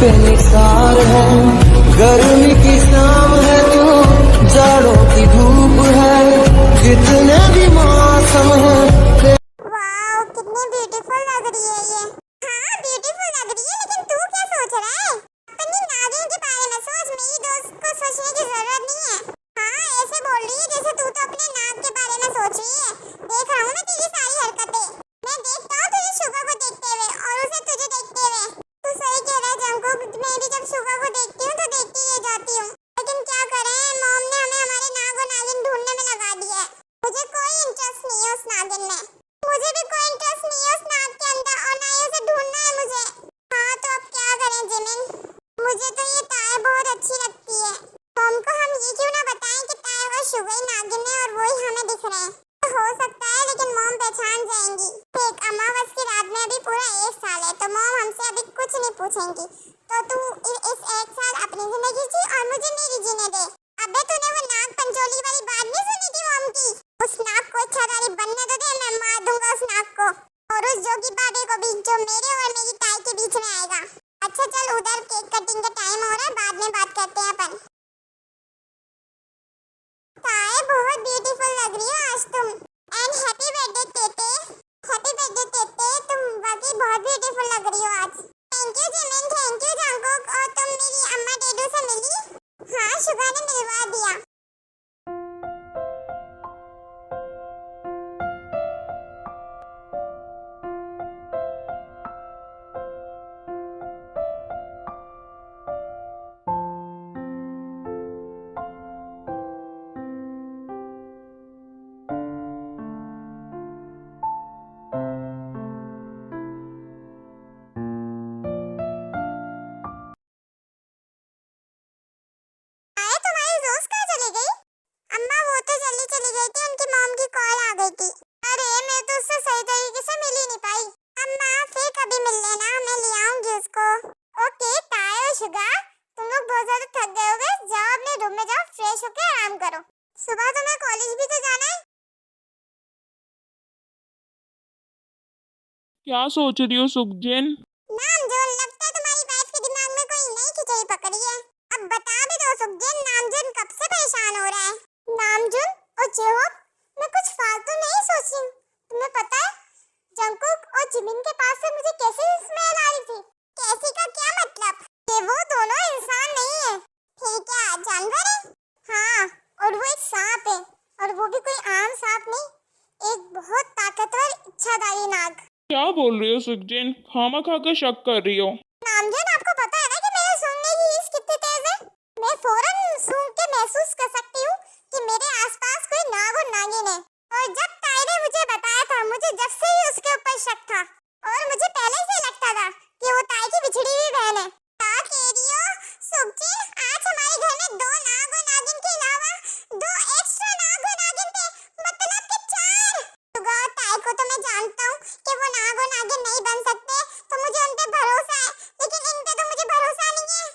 बेनिसार है। गर्मी की शाम है तो जाड़ों की धूप है, जितने भी मौसम है। वाह कितनी ब्यूटीफुल लग रही है ये। हाँ ब्यूटीफुल लग रही है, लेकिन तू क्या सोच रहा है? अपनी नागिन के बारे में सोच, मेरी दोस्त को सोचने की जरूरत नहीं है। हाँ ऐसे बोल रही है जैसे तू तो अपने नाग के बारे में सोच रही है। देख रहा हूँ मैं तेरी सारी हरकतें। मैं देखता हूँ तुझे शुगा को देखते हुए और उसे तुझे देखते हुए। तू सही कह रहा है जंकुक, मैं भी जब शुगा को देखती हूँ तो देखती ही जाती हूँ। लेकिन क्या करें, मॉम ने हमें हमारे नाग और नागिन ढूंढने में लगा दिया है। मुझे कोई इंटरेस्ट नहीं है उस नागिन में। मुझे भी कोई इंटरेस्ट नहीं है उस नाग के अंदर, और ना ही उसे ढूंढना है मुझे। हाँ तो अब क्या करें जिमिन, मुझे तो ये ताए बहुत अच्छी लगती है। मॉम को हम ये क्यों ना बताएं कि ताए और शुगर नागिन है और वही हमें दिख रहे हैं। तो हो सकता है, लेकिन मॉम पहचान जाएंगी। एक अमावस की रात में अभी पूरा 1 साल है, तो मॉम हमसे अभी कुछ नहीं पूछेंगी। तो तू इस 1 साल अपनी जिंदगी जी और मुझे मेरी जीने दे। अबे तूने वो नाग पंचोली वाली बात नहीं सुनी थी मॉम की? उस नाग को इच्छाधारी बनने तो दे, मैं मार दूंगा उस नाग को, और उस जोगी बाबे को भी, जो मेरे और मेरी ताई के बीच में आएगा। अच्छा चल, उधर केक कटिंग का टाइम हो रहा है, बाद में बात करते हैं अपन। ताई बहुत ब्यूटीफुल लग रही हो आज तुम। एंड हैप्पी बर्थडे तेते। हैप्पी बर्थडे तेते, तुम वाकई बहुत ब्यूटीफुल लग रही हो आज। Thank you Jimin, thank you Jungkook. और तुम मेरी अम्मा डेडू से मिली? हाँ शुगा ने मिलवा दिया। ताई तुम्हारी दोस्त कहाँ चली गई? अम्मा वो तो जल्दी चली गई थी, उनकी मॉम की कॉल आ गई थी। अरे मैं तो उससे सही तरीके से मिल ही नहीं पाई। अम्मा फिर कभी मिल लेना, मैं ले आऊंगी उसको। ओके ताई और शुगा, तुम लोग बहुत ज्यादा थक गए होगे, जाओ अपने रूम में जाओ, फ्रेश होके आराम करो। सुबह तुम्हें कॉलेज भी तो जाना है। क्या सोच रही हो सुखजैन? नामजोन, लगता है तुम्हारी वाइफ के दिमाग में कोई नई खिचड़ी पकड़ी है। अब बता भी दो सुखजैन, नामजोन कब से परेशान हो रहा है। नामजोन और जेहोप, मैं कुछ फालतू नहीं सोच रही हूँ। तुम्हें पता है जंकुक और जिमिन के पास से मुझे कैसी स्मेल आ रही थी? कैसी का क्या मतलब? कि वो दोनों इंसान नहीं है, फिर क्या जानवर है? हाँ, और वो एक सांप है, और वो भी कोई आम सांप नहीं, एक बहुत ताकतवर इच्छाधारी नाग। क्या बोल रही हो सुखजैन? खामा खा कर शक कर रही हो? नामजन आपको पता है ना कि मेरे सुनने की हिस्स कितनी तेज है। मैं फौरन सूंघ के महसूस कर सकती हूँ कि मेरे आसपास कोई नाग और नागिन है। और जब ताई ने मुझे बताया था, मुझे जब से ही उसके ऊपर शक था, और मुझे पहले से लगता था कि वो ताई की बिछड़ी हुई बहन है। क्या कह रही हो सुखजी? आज हमारे घर में 2 नाग और नागिन के अलावा 2 एक्स्ट्रा नाग और नागिन थे, मतलब कि 4। सुगा और ताई को तो मैं जानता हूँ कि वो नाग और नागिन नहीं बन सकते, तो मुझे उन पे भरोसा है, लेकिन इन पे तो मुझे भरोसा नहीं है।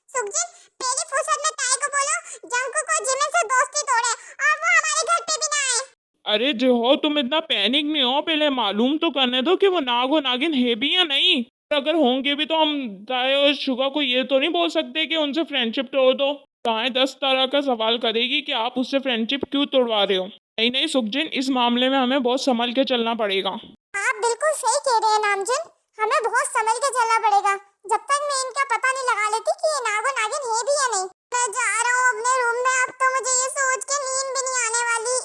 सुखजी मेरी फुर्सत में ताई को बोलो जंकुक और जिमिन से दोस्ती तोड़े, और वो हमारे घर पे भी ना आए। अरे जो तुम इतना पैनिक नहीं हो, पहले मालूम तो करने दो कि वो नाग और नागिन है भी या नहीं। अगर होंगे भी तो हम ताए और शुगा को ये तो नहीं बोल सकते कि उनसे फ्रेंडशिप तोड़ दो। ताए 10 तरह का सवाल करेगी कि आप उससे फ्रेंडशिप क्यों तोड़वा रहे हो। नहीं नहीं सुखजैन, इस मामले में हमें बहुत संभल के चलना पड़ेगा। आप बिल्कुल सही कह रहे हैं नामजन, हमें बहुत संभल के चलना पड़ेगा, जब तक मैं इनका पता नहीं लगा लेती कि ये नाग और नागिन है भी या नहीं। मैं जा रहा हूँ अपने रूम में, अब तो मुझे ये सोच के नींद भी नहीं आने वाली।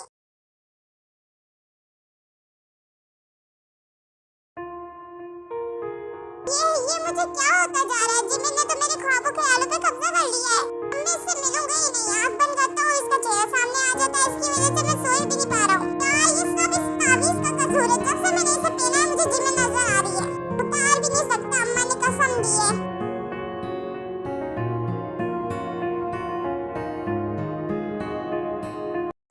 ये मुझे क्या होता जा रहा है? जिमिन ने तो मेरे ख्वाबों ख्यालों पे कब्जा कर लिया है। अब मैं इससे मिलूंगा ही नहीं। आँख बंद करता हूँ, इसका चेहरा सामने आ जाता है, इसकी वजह से मैं सोई भी नहीं पा रहा हूँ। क्या ये सब इस तावीज़ का कसूर है? जब से मैंने इसे पहना है मुझे जिमिन नजर आ रही है। उतार भी नहीं सकता, अम्मा ने कसम दी है।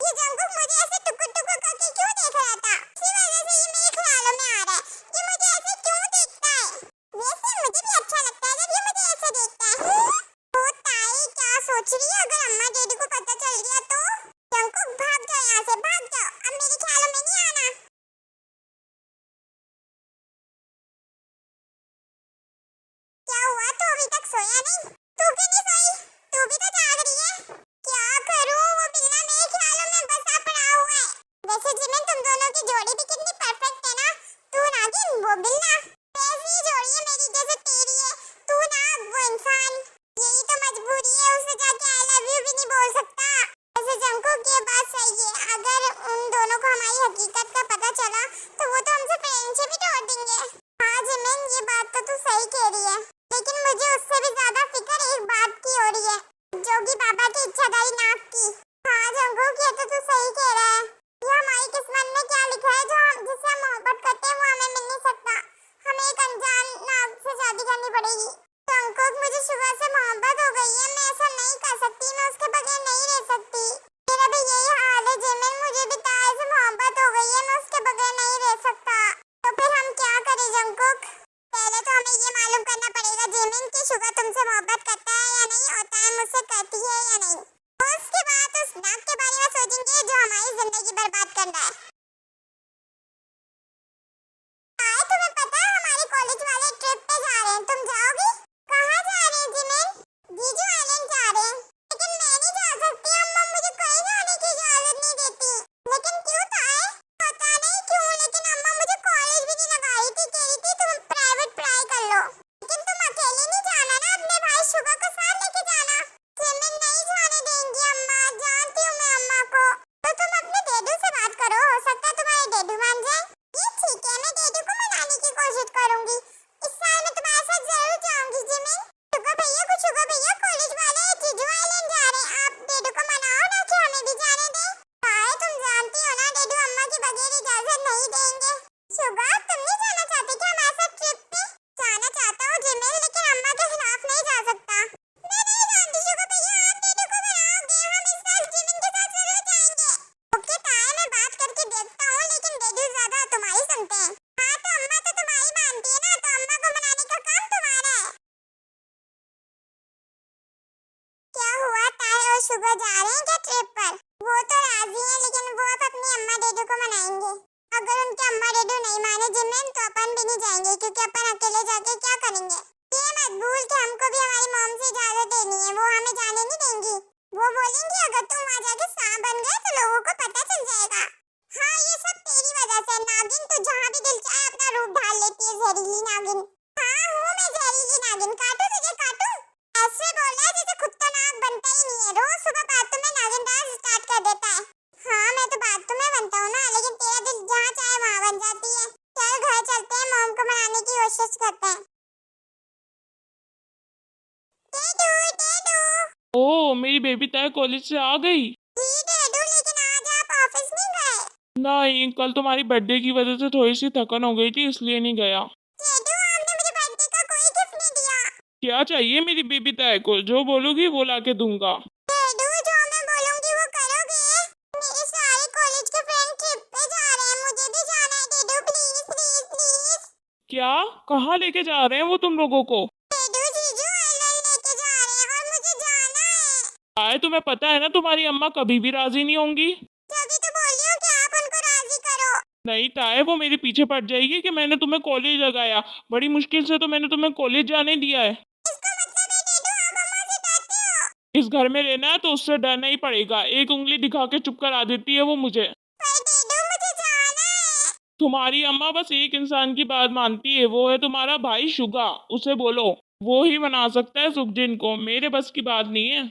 ये जंकुक मुझे ऐसे टुकुर टुकुर करके क्यों देख रहा था? इसी वजह से ये मेरे ख्यालों में आ रहा है। ये मुझे ऐसे क्यों देखता है? वैसे मुझे भी अच्छा लगता है जब ये मुझे ऐसे देखता है। ओ ताई क्या सोच रही है? अगर अम्मा डैडी को पता चल गया तो? जंकुक भाग जाओ यहाँ से, भाग जाओ, अब मेरे ख्यालों में नहीं आना। सकता। तो फिर हम क्या करें जंगकुक? पहले तो हमें ये मालूम करना पड़ेगा जिमिन कि शुगा तुमसे मोहब्बत करता है या नहीं और ताए मुझसे करती है या नहीं। उसके बाद उस नाग के बारे में सोचेंगे जो हमारी जिंदगी बर्बाद कर रहा है। ताए तुम्हें पता है हमारे कॉलेज वाले ट्रिप पे जा रहे हैं, तुम जाओगी? कहाँ जा रहे हैं जिमिन? जीजू आइलैंड जा रहे हैं। लेकिन मैं नहीं जा सकती, अम्मा मुझे कहीं जाने की इजाजत नहीं देती। लेकिन क्यों ताए? पता नहीं क्यों, लेकिन अम्मा मुझे कॉलेज भी नहीं लगा रही थी, कह रही थी तुम प्राइवेट पढ़ाई कर लो। लेकिन तुम अकेले नहीं जाना ना, अपने भाई शुगा को साथ लेके जाना। जिमिन नहीं जाने देंगी अम्मा, जानती हूँ मैं अम्मा को। तो तुम अपने डेडू से बात करो, हो सकता है तुम्हारे डेडू मान जाए। ये ठीक है, मैं डेडू को मनाने की कोशिश करूंगी। इस साल मैं तुम्हारे साथ जरूर जाऊंगी जिमिन। शुगा भैया कॉलेज वाले जीजू आइलैंड जा रहे हैं, आप डेडू को मनाओ ना कि हमें भी जाने दें। हाय तुम जानती हो ना डेडू अम्मा के बगैर इजाजत नहीं देंगे। शुगा तुम नहीं जाना चाहती क्या हमारे साथ ट्रिप पे? जाना चाहता हूँ जिमिन, लेकिन अम्मा के खिलाफ नहीं जा सकता। मैं नहीं जानती शुगा भैया, आप डेडू को मनाओगे, हम इस साल जिमिन के साथ जरूर जाएंगे। ओके ताए, मैं बात करके देखता हूँ, लेकिन डेडू ज्यादा तुम्हारी सुनते हैं। हाँ तो अम्मा तो तुम्हारी मानती है ना, तो अम्मा को मनाने का काम तुम्हारा है। क्या हुआ, ताए और शुगा जा रहे हैं क्या ट्रिप पर? वो तो राजी हैं, लेकिन वो अब अपनी अम्मा डेडू को मनाएंगे। अगर उनके अम्मा डेडू नहीं माने जिमिन, तो अपन भी नहीं जाएंगे, क्योंकि अपन अकेले जाके क्या करेंगे। ये मत भूल कि हमको भी हमारी मॉम से इजाजत देनी है, वो हमें जाने नहीं देंगी। वो बोलेंगी अगर तुम वहाँ जाके सांप बन गए तो लोगों को पता चल जाएगा। हाँ ये सब तेरी वजह से, नागिन तो जहाँ भी दिल चाहे अपना रूप ढाल लेती है, जहरीली नागिन। हाँ हूँ मैं जहरीली नागिन, काटू तुझे काटू? ऐसे बोला है जैसे खुद तो नाग बनता ही नहीं है, रोज सुबह बाथरूम में नागिन डांस स्टार्ट कर देता है। हाँ मैं तो बाथरूम में बनता हूँ ना, लेकिन तेरा दिल जहाँ चाहे वहाँ बन जाती है। चल घर चलते हैं, मॉम को मनाने की कोशिश करते हैं। डेडू डेडू। ओ मेरी बेबी ताए कॉलेज से आ गई। जी डेडू, लेकिन आज आप ऑफिस नहीं गए? नहीं, कल तुम्हारी बर्थडे की वजह से थोड़ी सी थकन हो गई थी, इसलिए नहीं गया। डेडू आपने मुझे बर्थडे का कोई गिफ्ट नहीं दिया। क्या चाहिए मेरी बेबी ताए को? जो बोलोगी वो लाके दूंगा। डेडू जो मैं बोलूंगी वो करोगे? मेरे सारे कॉलेज के फ्रेंड ट्रिप पे जा रहे हैं, मुझे भी जाना है डेडू, प्लीज प्लीज प्लीज। क्या? कहाँ लेके जा रहे हैं वो तुम लोगों को? डेडू जीजू आइलैंड लेके जा रहे हैं और मुझे जाना है। ताए तुम्हें पता है ना तुम्हारी अम्मा कभी भी राजी नहीं होंगी। तभी तो बोल रही हूँ कि आप उनको राजी करो। नहीं ताए, वो मेरे पीछे पड़ जाएगी कि मैंने तुम्हें कॉलेज लगाया, बड़ी मुश्किल से तो मैंने तुम्हें कॉलेज जाने दिया है। इसका मतलब है डेडू आप अम्मा से डरते हो? इस घर में रहना है तो उससे डरना ही पड़ेगा, एक उंगली दिखा के चुप करा देती है वो मुझे। पर डेडू मुझे जाना है। तुम्हारी अम्मा बस एक इंसान की बात मानती है, वो है तुम्हारा भाई शुगा। उसे बोलो, वो ही मना सकता है सुखजिन को, मेरे बस की बात नहीं है।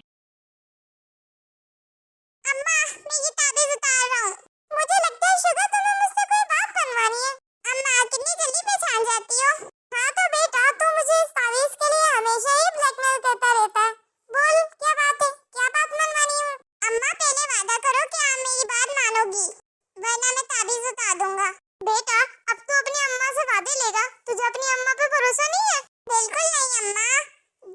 अम्मा मैं ये ताबीज उतार रहा हूँ, मुझे लगता है शुगा तुम्हें मुझसे कोई बात बनवानी है। अम्मा कितनी जल्दी पहचान जाती हो। हाँ तो बेटा तू मुझे इस ताबीज के लिए हमेशा ही ब्लैकमेल करता रहता है। बोल क्या बात है, क्या बात मनवानी है? अम्मा पहले वादा करो कि आप मेरी बात मानोगी, वरना मैं ताबीज उतार दूंगा। बेटा अब तू अपनी अम्मा से वादे लेगा, तुझे अपनी अम्मा पे भरोसा नहीं है? बिल्कुल नहीं अम्मा,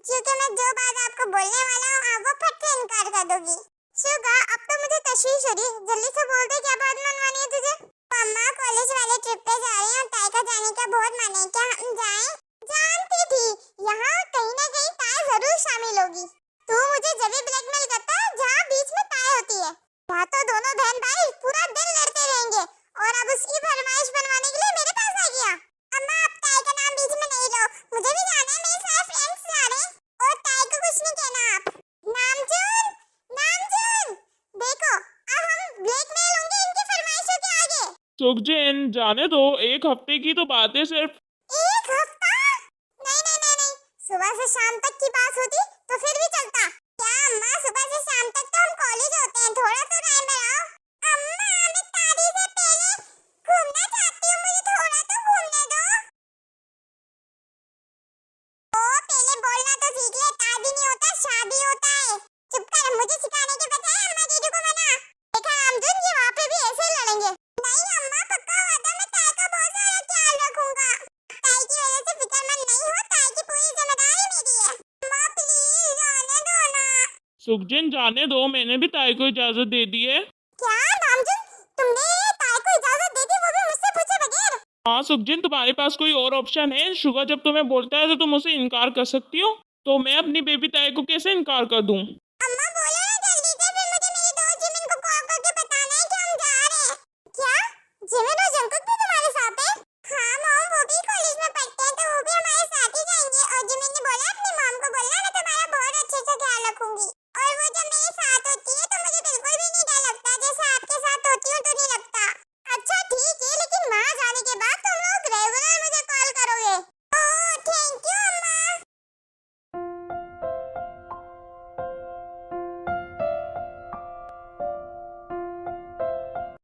क्योंकि मैं जो बात आपको बोलने वाला हूँ आप वो फट से इनकार कर दोगी। शुगा अब तो मुझे तशवीश हो रही है, जल्दी से बोल दे क्या बात मनवानी है तुझे। अम्मा कॉलेज वाले ट्रिप पे जा रहे हैं और ताए का जाने का बहुत मन है, क्या हम जाएं? जानती थी यहाँ कहीं ना कहीं ताए जरूर शामिल होगी। तू मुझे जब भी ब्लैकमेल करता है जहाँ बीच में ताए होती है, वहाँ तो दोनों बहन भाई पूरा दिन लड़ते रहेंगे, और अब उसकी फरमाइश बनवाने के लिए मेरे पास आ गया। अम्मा अब ताए का नाम बीच में नहीं लो, मुझे भी जाना है, मेरे सारे फ्रेंड्स जा रहे हैं, और ताए को कुछ नहीं कहना आप। नामजून नामजून, देखो अब हम ब्लैकमेल होंगे इनकी फरमाइशों के आगे। सुखजिन जाने दो, एक हफ्ते की तो बात है सिर्फ। एक हफ्ता? नहीं नहीं नहीं नहीं, सुबह से शाम तक की बात होती तो फिर भी चलता। क्या अम्मा सुबह से शाम तक तो हम कॉलेज होते हैं, थोड़ा तो टाइम लगाओ। अम्मा मैं शादी से पहले घूमना चाहती हूँ, मुझे थोड़ा तो घूमने दो। ओ पहले बोलना तो सीख ले, शादी नहीं होता शादी होता है। चुप कर, मुझे सिखाने के बजाय अम्मा दीदी को मना। देखा रामजून जी वहाँ पे भी ऐसे ही लड़ेंगे। नहीं अम्मा पक्का वादा, मैं ताए का बहुत सारा ख्याल रखूंगा। ताए की वजह से फिक्रमंद नहीं हो, ताए की पूरी जिम्मेदारी मेरी है। अम्मा प्लीज जाने दो ना। सुखजिन जाने दो, मैंने भी ताए को इजाजत दे दी है। क्या नामजून, तुमने ताए को इजाजत दे दी, वो भी मुझसे पूछे बगैर? हाँ सुखजिन, तुम्हारे पास कोई और ऑप्शन है? शुगर जब तुम्हें बोलता है तो तुम उसे इनकार कर सकती हो, तो मैं अपनी बेबी ताई को कैसे इनकार कर दूं?